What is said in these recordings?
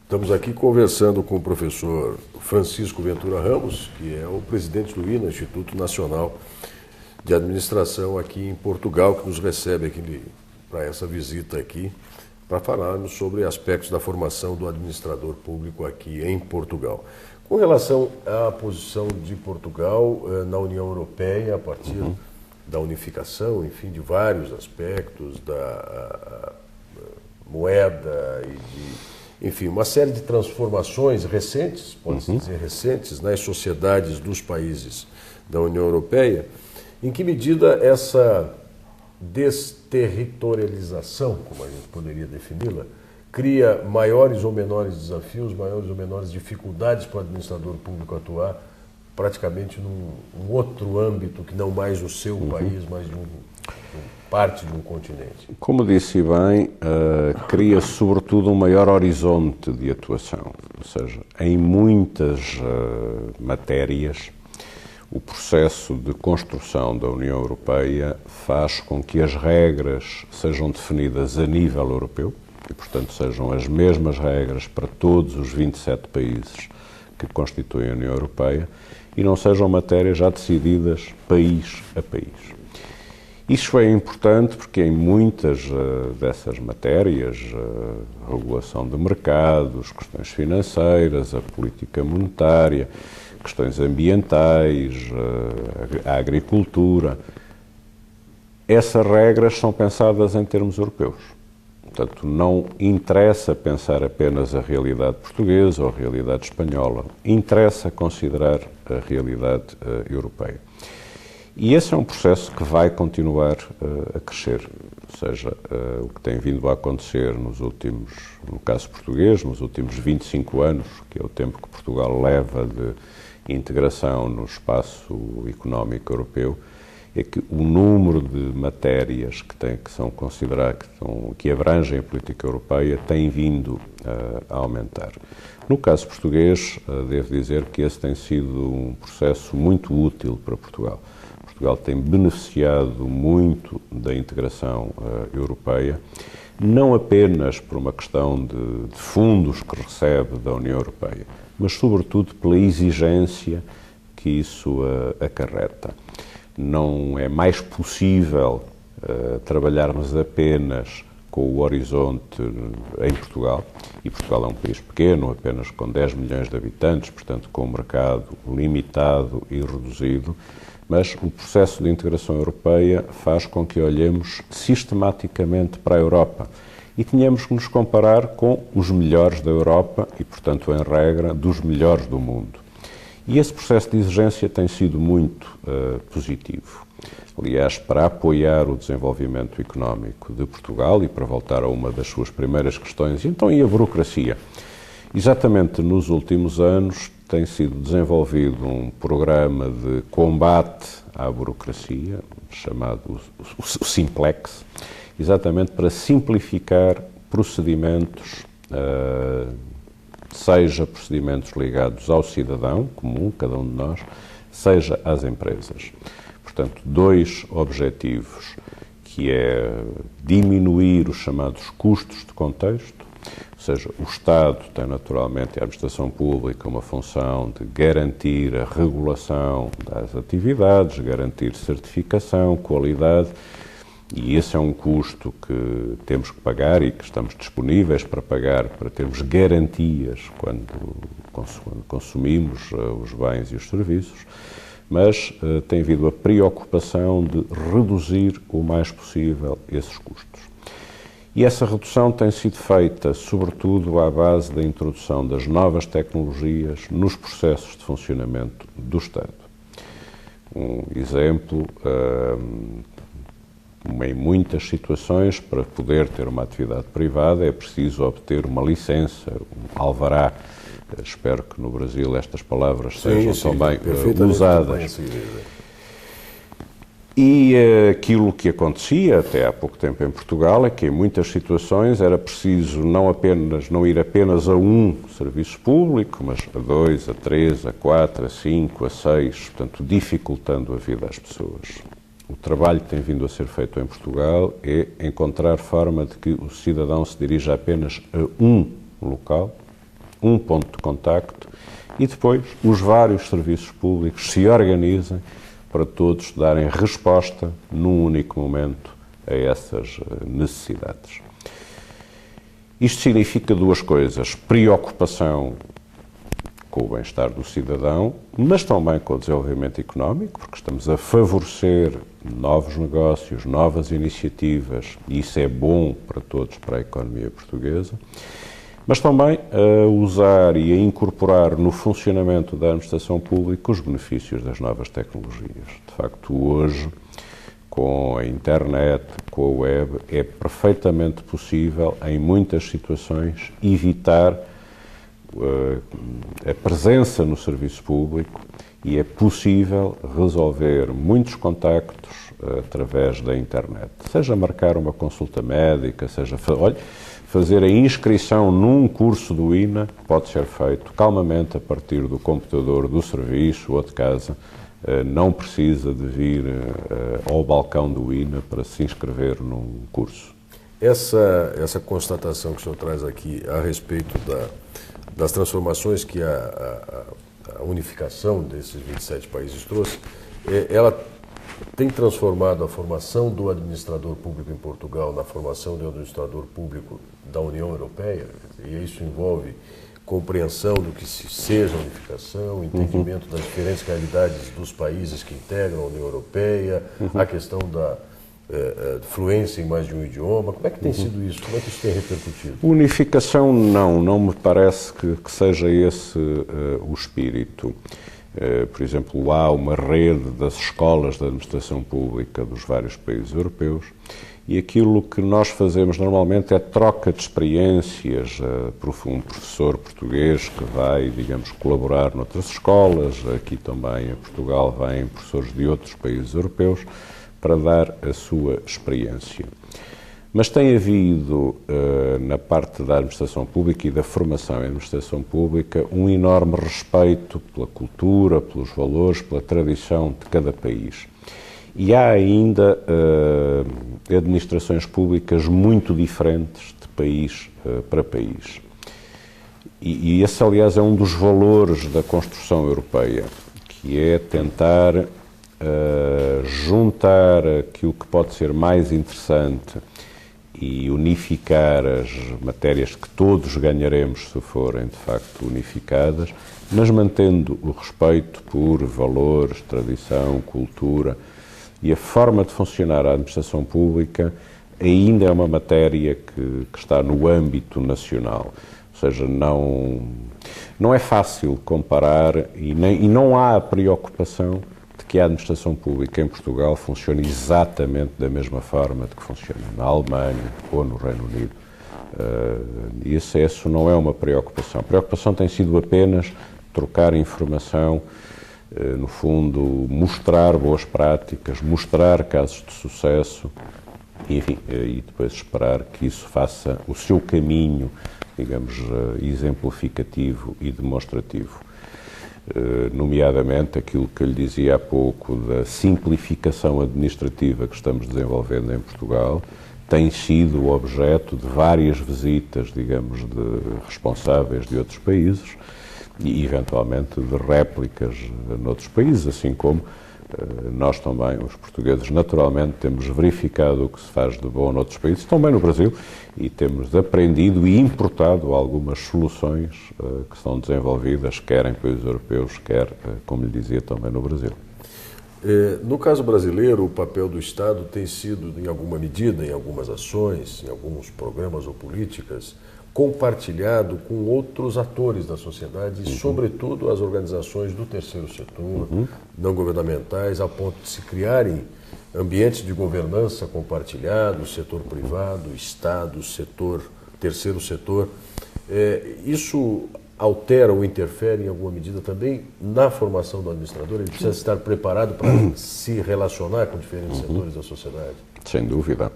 Estamos aqui conversando com o professor Francisco Ventura Ramos, que é o presidente do INA, Instituto Nacional de Administração aqui em Portugal, que nos recebe aqui para essa visita aqui, para falarmos sobre aspectos da formação do administrador público aqui em Portugal. Com relação à posição de Portugal na União Europeia, a partir da unificação, enfim, de vários aspectos, da moeda e de, enfim, uma série de transformações recentes, pode-se dizer recentes, nas sociedades dos países da União Europeia, em que medida essa desterritorialização, como a gente poderia defini-la, cria maiores ou menores desafios, maiores ou menores dificuldades para o administrador público atuar praticamente num outro âmbito que não mais o seu país, mas de parte de um continente. Como disse bem, cria sobretudo um maior horizonte de atuação, ou seja, em muitas matérias o processo de construção da União Europeia faz com que as regras sejam definidas a nível europeu e, portanto, sejam as mesmas regras para todos os 27 países que constituem a União Europeia e não sejam matérias já decididas país a país. Isso é importante porque em muitas dessas matérias, a regulação de mercados, questões financeiras, a política monetária, questões ambientais, a agricultura, essas regras são pensadas em termos europeus. Portanto, não interessa pensar apenas a realidade portuguesa ou a realidade espanhola, interessa considerar a realidade europeia. E esse é um processo que vai continuar a crescer, ou seja, o que tem vindo a acontecer nos últimos, no caso português, nos últimos 25 anos, que é o tempo que Portugal leva de integração no espaço económico europeu, é que o número de matérias que são consideradas, que abrangem a política europeia, tem vindo a aumentar. No caso português, devo dizer que esse tem sido um processo muito útil para Portugal. Portugal tem beneficiado muito da integração europeia, não apenas por uma questão de fundos que recebe da União Europeia, mas sobretudo pela exigência que isso acarreta. Não é mais possível trabalharmos apenas com o horizonte em Portugal, e Portugal é um país pequeno, apenas com 10 milhões de habitantes, portanto com um mercado limitado e reduzido, mas o processo de integração europeia faz com que olhemos sistematicamente para a Europa e tenhamos que nos comparar com os melhores da Europa e, portanto, em regra, dos melhores do mundo. E esse processo de exigência tem sido muito positivo. Aliás, para apoiar o desenvolvimento económico de Portugal e para voltar a uma das suas primeiras questões, então, e a burocracia? Exatamente nos últimos anos tem sido desenvolvido um programa de combate à burocracia, chamado o Simplex, exatamente para simplificar procedimentos, seja procedimentos ligados ao cidadão comum, cada um de nós, seja às empresas. Portanto, dois objetivos, que é diminuir os chamados custos de contexto, ou seja, o Estado tem naturalmente, a administração pública, uma função de garantir a regulação das atividades, garantir certificação, qualidade, e esse é um custo que temos que pagar e que estamos disponíveis para pagar para termos garantias quando consumimos os bens e os serviços, mas tem havido a preocupação de reduzir o mais possível esses custos. E essa redução tem sido feita, sobretudo, à base da introdução das novas tecnologias nos processos de funcionamento do Estado. Um exemplo, em muitas situações, para poder ter uma atividade privada, é preciso obter uma licença, um alvará. Espero que no Brasil estas palavras sejam também usadas. E aquilo que acontecia até há pouco tempo em Portugal é que em muitas situações era preciso não ir apenas a um serviço público, mas a 2, a 3, a 4, a 5, a 6, portanto dificultando a vida às pessoas. O trabalho que tem vindo a ser feito em Portugal é encontrar forma de que o cidadão se dirija apenas a um local um ponto de contacto e depois os vários serviços públicos se organizem para todos darem resposta num único momento a essas necessidades. Isto significa duas coisas: preocupação com o bem-estar do cidadão, mas também com o desenvolvimento económico, porque estamos a favorecer novos negócios, novas iniciativas, e isso é bom para todos, para a economia portuguesa, mas também a usar e a incorporar no funcionamento da administração pública os benefícios das novas tecnologias. De facto, hoje, com a internet, com a web, é perfeitamente possível, em muitas situações, evitar a presença no serviço público, e é possível resolver muitos contactos através da internet. Seja marcar uma consulta médica, seja fazer a inscrição num curso do INA, pode ser feito calmamente a partir do computador do serviço ou de casa. Não precisa de vir ao balcão do INA para se inscrever num curso. Essa constatação que o senhor traz aqui a respeito das transformações que a unificação desses 27 países trouxe, ela tem transformado a formação do administrador público em Portugal na formação do administrador público da União Europeia, e isso envolve compreensão do que seja a unificação, entendimento das diferentes realidades dos países que integram a União Europeia, a questão da fluência em mais de um idioma. Como é que tem sido isso? Como é que isso tem repercutido? Unificação não me parece que seja esse o espírito. Por exemplo, há uma rede das escolas de administração pública dos vários países europeus, e aquilo que nós fazemos normalmente é troca de experiências. Um professor português que vai, digamos, colaborar noutras escolas, aqui também em Portugal vêm professores de outros países europeus para dar a sua experiência. Mas tem havido, na parte da administração pública e da formação em administração pública, um enorme respeito pela cultura, pelos valores, pela tradição de cada país. E há ainda administrações públicas muito diferentes de país para país. E esse, aliás, é um dos valores da construção europeia, que é tentar juntar aquilo que pode ser mais interessante e unificar as matérias que todos ganharemos se forem, de facto, unificadas, mas mantendo o respeito por valores, tradição, cultura. E a forma de funcionar a administração pública ainda é uma matéria que está no âmbito nacional. Ou seja, não é fácil comparar e não há a preocupação de que a administração pública em Portugal funcione exatamente da mesma forma de que funciona na Alemanha ou no Reino Unido. E isso não é uma preocupação. A preocupação tem sido apenas trocar informação, no fundo, mostrar boas práticas, mostrar casos de sucesso, enfim, e depois esperar que isso faça o seu caminho, digamos, exemplificativo e demonstrativo. Nomeadamente aquilo que eu lhe dizia há pouco da simplificação administrativa que estamos desenvolvendo em Portugal, tem sido objeto de várias visitas, digamos, de responsáveis de outros países e, eventualmente, de réplicas noutros países, assim como nós também, os portugueses, naturalmente, temos verificado o que se faz de bom noutros países, também no Brasil, e temos aprendido e importado algumas soluções que são desenvolvidas, quer em países europeus, quer, como lhe dizia, também no Brasil. No caso brasileiro, o papel do Estado tem sido, em alguma medida, em algumas ações, em alguns programas ou políticas, compartilhado com outros atores da sociedade e, sobretudo, as organizações do terceiro setor, não governamentais, a ponto de se criarem ambientes de governança compartilhados, setor privado, Estado, terceiro setor. Isso altera ou interfere em alguma medida também na formação do administrador? Ele precisa estar preparado para se relacionar com diferentes setores da sociedade? Sem dúvida.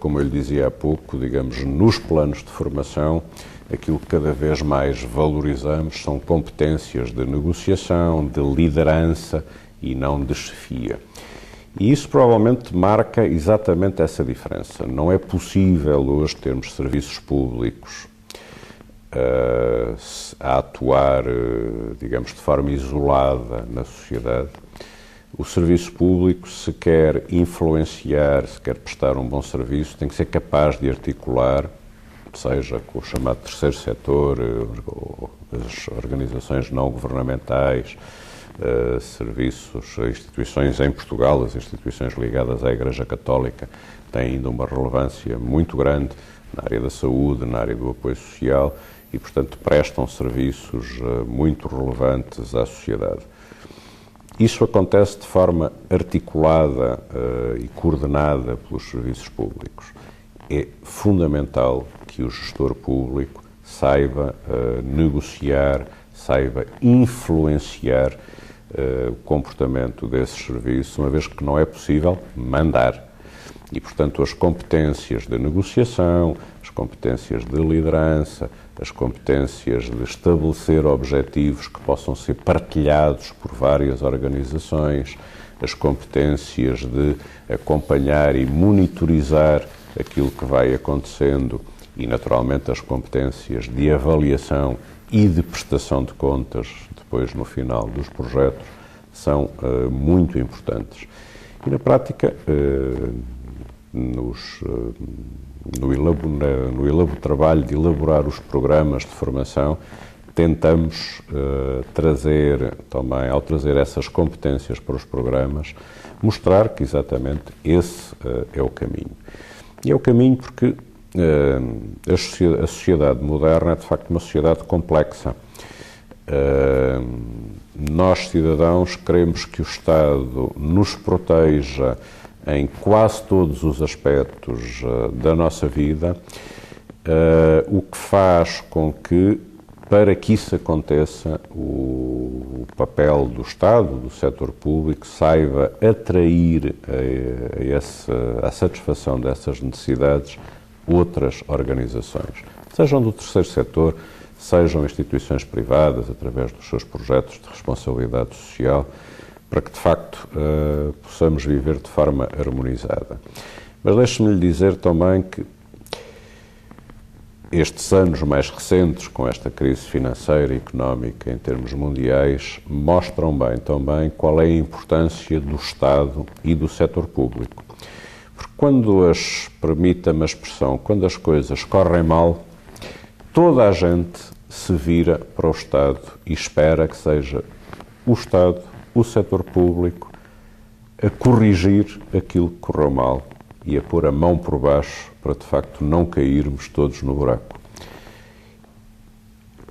Como eu lhe dizia há pouco, digamos, nos planos de formação, aquilo que cada vez mais valorizamos são competências de negociação, de liderança e não de chefia. E isso provavelmente marca exatamente essa diferença. Não é possível hoje termos serviços públicos a atuar, digamos, de forma isolada na sociedade. O serviço público, se quer influenciar, se quer prestar um bom serviço, tem que ser capaz de articular, seja com o chamado terceiro setor, as organizações não governamentais, serviços, instituições em Portugal, as instituições ligadas à Igreja Católica têm ainda uma relevância muito grande na área da saúde, na área do apoio social e, portanto, prestam serviços muito relevantes à sociedade. Isso acontece de forma articulada e coordenada pelos serviços públicos. É fundamental que o gestor público saiba negociar, saiba influenciar o comportamento desses serviços, uma vez que não é possível mandar. E, portanto, as competências de negociação, as competências de liderança, as competências de estabelecer objetivos que possam ser partilhados por várias organizações, as competências de acompanhar e monitorizar aquilo que vai acontecendo e, naturalmente, as competências de avaliação e de prestação de contas, depois no final dos projetos, são muito importantes. E, na prática, no trabalho de elaborar os programas de formação, tentamos trazer também, ao trazer essas competências para os programas, mostrar que exatamente esse é o caminho. E é o caminho porque a sociedade moderna é de facto uma sociedade complexa. Nós, cidadãos, queremos que o Estado nos proteja em quase todos os aspectos da nossa vida, o que faz com que, para que isso aconteça, o papel do Estado, do setor público, saiba atrair a satisfação dessas necessidades outras organizações, sejam do terceiro setor, sejam instituições privadas, através dos seus projetos de responsabilidade social, para que, de facto, possamos viver de forma harmonizada. Mas deixe-me lhe dizer também que estes anos mais recentes, com esta crise financeira e económica em termos mundiais, mostram bem também qual é a importância do Estado e do setor público. Porque quando permita-me a expressão, quando as coisas correm mal, toda a gente se vira para o Estado e espera que seja o Estado, o setor público, a corrigir aquilo que correu mal e a pôr a mão por baixo para, de facto, não cairmos todos no buraco.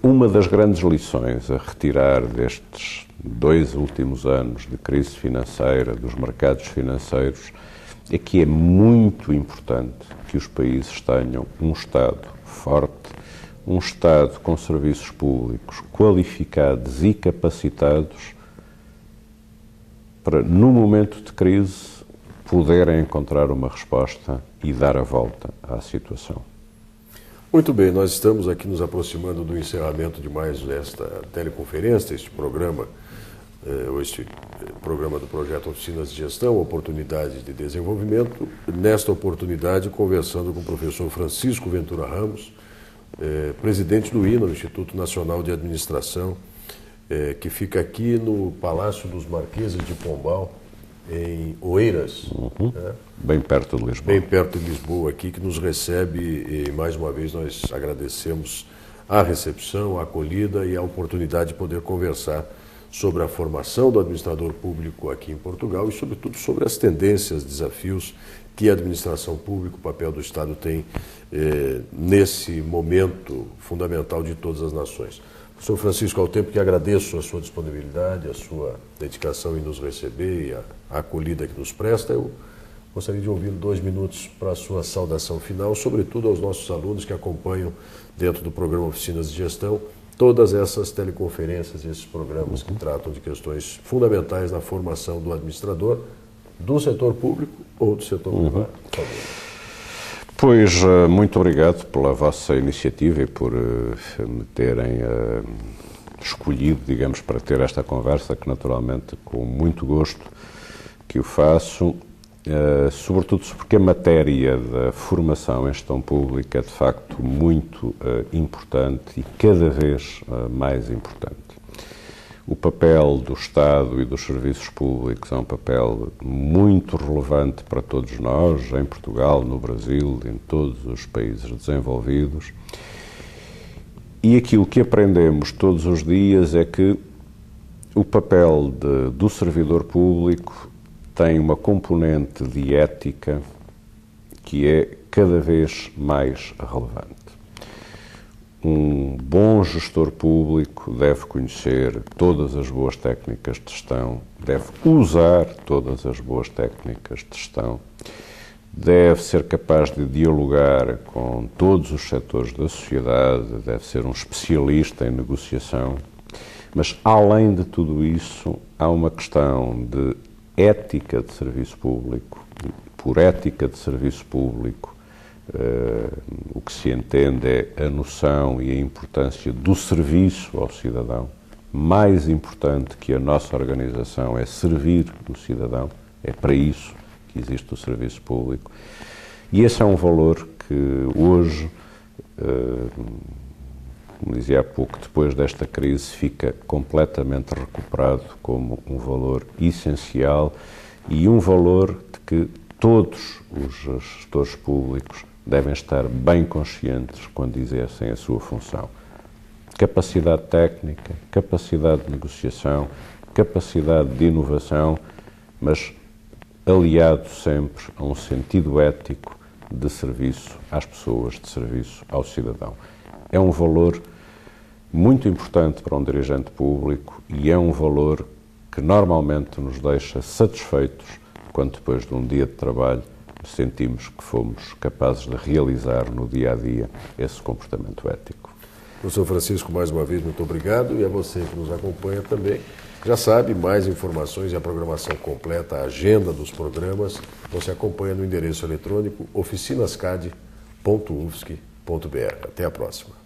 Uma das grandes lições a retirar destes 2 últimos anos de crise financeira, dos mercados financeiros, é que é muito importante que os países tenham um Estado forte, um Estado com serviços públicos qualificados e capacitados para, no momento de crise, poderem encontrar uma resposta e dar a volta à situação. Muito bem, nós estamos aqui nos aproximando do encerramento de mais esta teleconferência, este programa do projeto Oficinas de Gestão, Oportunidades de Desenvolvimento. Nesta oportunidade, conversando com o professor Francisco Ventura Ramos, presidente do INA, o Instituto Nacional de Administração, que fica aqui no Palácio dos Marqueses de Pombal, em Oeiras. Bem perto de Lisboa. Bem perto de Lisboa, aqui, que nos recebe, e mais uma vez nós agradecemos a recepção, a acolhida e a oportunidade de poder conversar sobre a formação do administrador público aqui em Portugal e, sobretudo, sobre as tendências, desafios que a administração pública, o papel do Estado tem nesse momento fundamental de todas as nações. Professor Francisco, ao tempo que agradeço a sua disponibilidade, a sua dedicação em nos receber e a acolhida que nos presta, eu gostaria de ouvir 2 minutos para a sua saudação final, sobretudo aos nossos alunos que acompanham dentro do programa Oficinas de Gestão todas essas teleconferências e esses programas que tratam de questões fundamentais na formação do administrador, do setor público ou do setor privado. Por favor. Pois, muito obrigado pela vossa iniciativa e por me terem escolhido, digamos, para ter esta conversa, que naturalmente com muito gosto que o faço. sobretudo porque a matéria da formação em gestão pública é de facto muito importante e cada vez mais importante. O papel do Estado e dos serviços públicos é um papel muito relevante para todos nós, em Portugal, no Brasil, em todos os países desenvolvidos. E aquilo que aprendemos todos os dias é que o papel do servidor público tem uma componente de ética que é cada vez mais relevante. Um bom gestor público deve conhecer todas as boas técnicas de gestão, deve usar todas as boas técnicas de gestão, deve ser capaz de dialogar com todos os setores da sociedade, deve ser um especialista em negociação, mas além de tudo isso, há uma questão de ética de serviço público. Por ética de serviço público, o que se entende é a noção e a importância do serviço ao cidadão. Mais importante que a nossa organização é servir o cidadão, é para isso que existe o serviço público. E esse é um valor que hoje, como dizia há pouco, depois desta crise, fica completamente recuperado como um valor essencial e um valor de que todos os gestores públicos devem estar bem conscientes quando exercem a sua função. Capacidade técnica, capacidade de negociação, capacidade de inovação, mas aliado sempre a um sentido ético de serviço às pessoas, de serviço ao cidadão. É um valor muito importante para um dirigente público e é um valor que normalmente nos deixa satisfeitos quando depois de um dia de trabalho sentimos que fomos capazes de realizar no dia-a-dia esse comportamento ético. Professor Francisco, mais uma vez, muito obrigado. E a você que nos acompanha também. Já sabe, mais informações e a programação completa, a agenda dos programas, você acompanha no endereço eletrônico oficinascad.ufsc.br. Até a próxima.